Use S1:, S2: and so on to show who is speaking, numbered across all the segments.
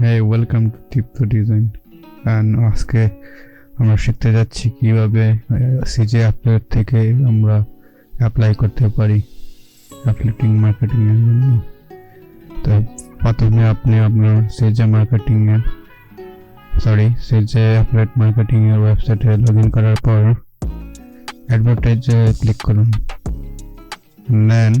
S1: Hey, welcome to Dipto Design. And আজকে আমরা শিখতে যাচ্ছি কিভাবে সিজে অ্যাপলেট থেকে আমরা অ্যাপ্লাই করতে পারি অ্যাফিলিয়েটিং মার্কেটিং এর জন্য। তো প্রথমে আপনি আপনার সিজে অ্যাফিলিয়েট মার্কেটিং এর ওয়েবসাইটে লগইন করার পর অ্যাডভার্টাইজে ক্লিক করুন। দেন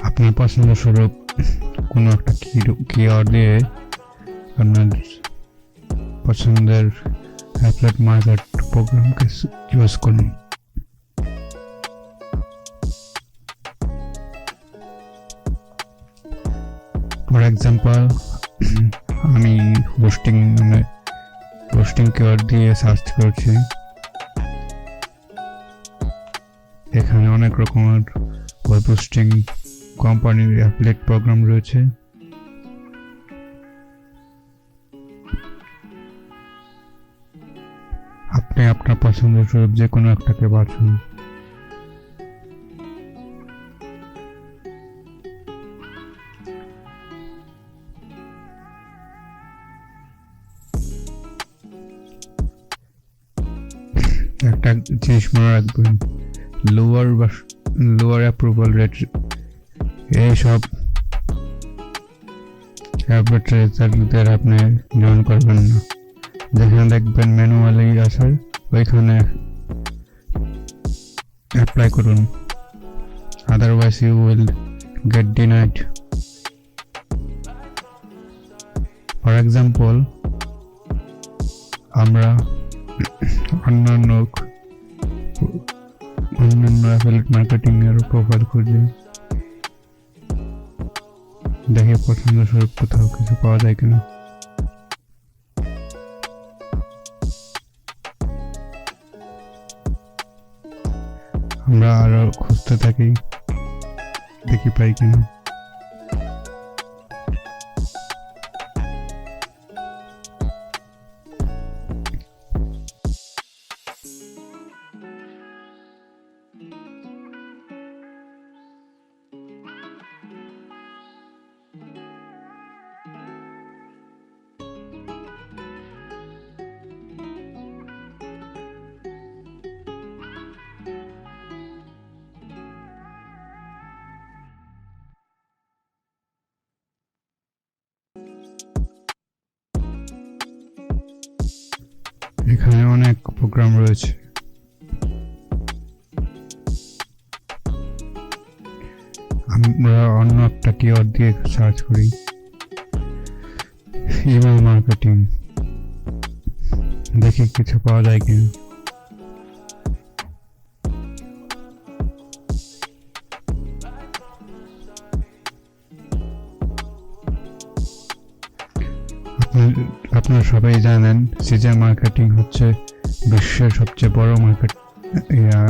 S1: আপনার পছন্দ স্বরূপ কোনো একটা কিওয়ার্ড দিয়ে আপনার পছন্দের অ্যাফিলিয়েট মার্কেট প্রোগ্রামকে চুজ করুন। ফর এক্সাম্পল আমি হোস্টিং কিওয়ার্ড দিয়ে সার্চ করছি। এখানে অনেক রকমের ওয়েব হোস্টিং কোম্পানির অ্যাফিলিয়েট প্রোগ্রাম রয়েছে। আপনি আপনার পছন্দের স্বরূপ যে কোনো একটাকে বাছুন। একটা জিনিস মনে রাখবেন, লোয়ার অ্যাপ্রুভাল রেট এইসব অ্যাডভার্টাইজারদের আপনি জয়েন করবেন না। যেখানে দেখবেন ম্যানুয়ালি আসার ওইখানে অ্যাপ্লাই করুন, otherwise you will get denied. For example আমরা অন্যান্য অ্যাফিলিয়েট মার্কেটিং এর প্রোফাইল খুঁজি, দেখে পছন্দ স্বরূপ কোথাও কিছু পাওয়া যায় কিনা। আমরা আরো খুঁজতে থাকি, দেখি পাই কিনা। এখানে অনেক প্রোগ্রাম রয়েছে। আমরা অন্য একটা কিওয়ার্ড দিয়ে সার্চ করি, ইমেল মার্কেটিং, দেখি কিছু পাওয়া যায় কিনা। আপনারা সবাই জানেন সিজে মার্কেটিং হচ্ছে বিশ্বের সবচেয়ে বড়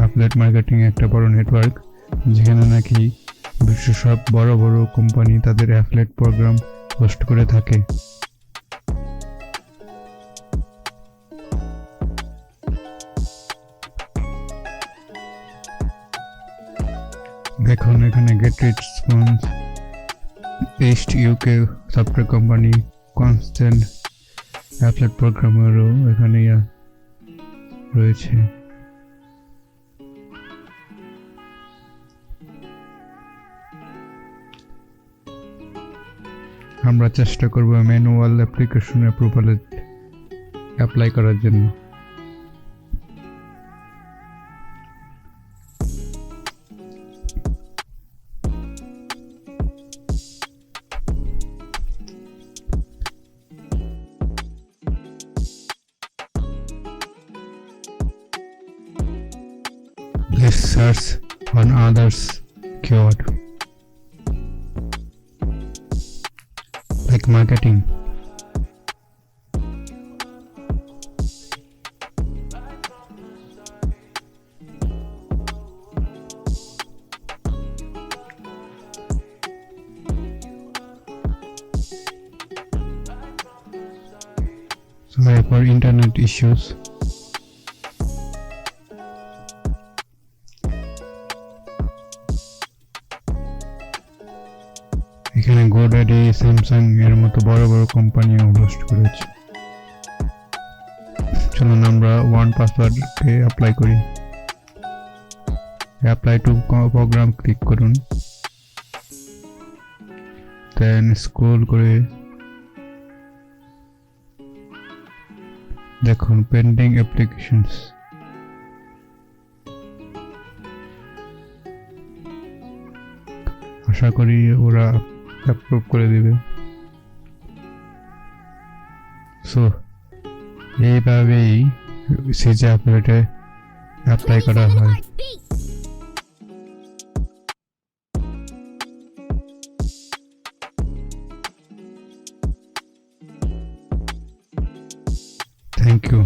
S1: অ্যাফিলিয়েট মার্কেটিং একটা বড় নেটওয়ার্ক, যেখানে নাকি বিশ্বের সব বড় বড় কোম্পানি তাদের অ্যাফিলিয়েট প্রোগ্রাম হোস্ট করে থাকে। দেখুন এখানে গেট রিচ স্পন্স, east UK software company, constant affiliate প্রোগ্রামারও এখানে রয়েছে। আমরা চেষ্টা করব ম্যানুয়াল অ্যাপ্লিকেশন অ্যাপ্রুভালে অ্যাপ্লাই করার জন্য। Let's search on others keyword. Marketing. Sorry for internet issues. এখানে গোডাডি, স্যামসাং এর মতো বড় বড় কোম্পানিও হোস্ট করেছে। চলুন আমরা ওয়ান পাসওয়ার্ডকে অ্যাপ্লাই করি। অ্যাপ্লাই টু প্রোগ্রাম ক্লিক করুন, দেন স্ক্রল করে দেখুন পেন্ডিং অ্যাপ্লিকেশনস। আশা করি ওরা অ্যাপ্রুভ করে দিবে। সো এইভাবেই সিজে আপলোডে অ্যাপ্লাই করা হয়। Thank you.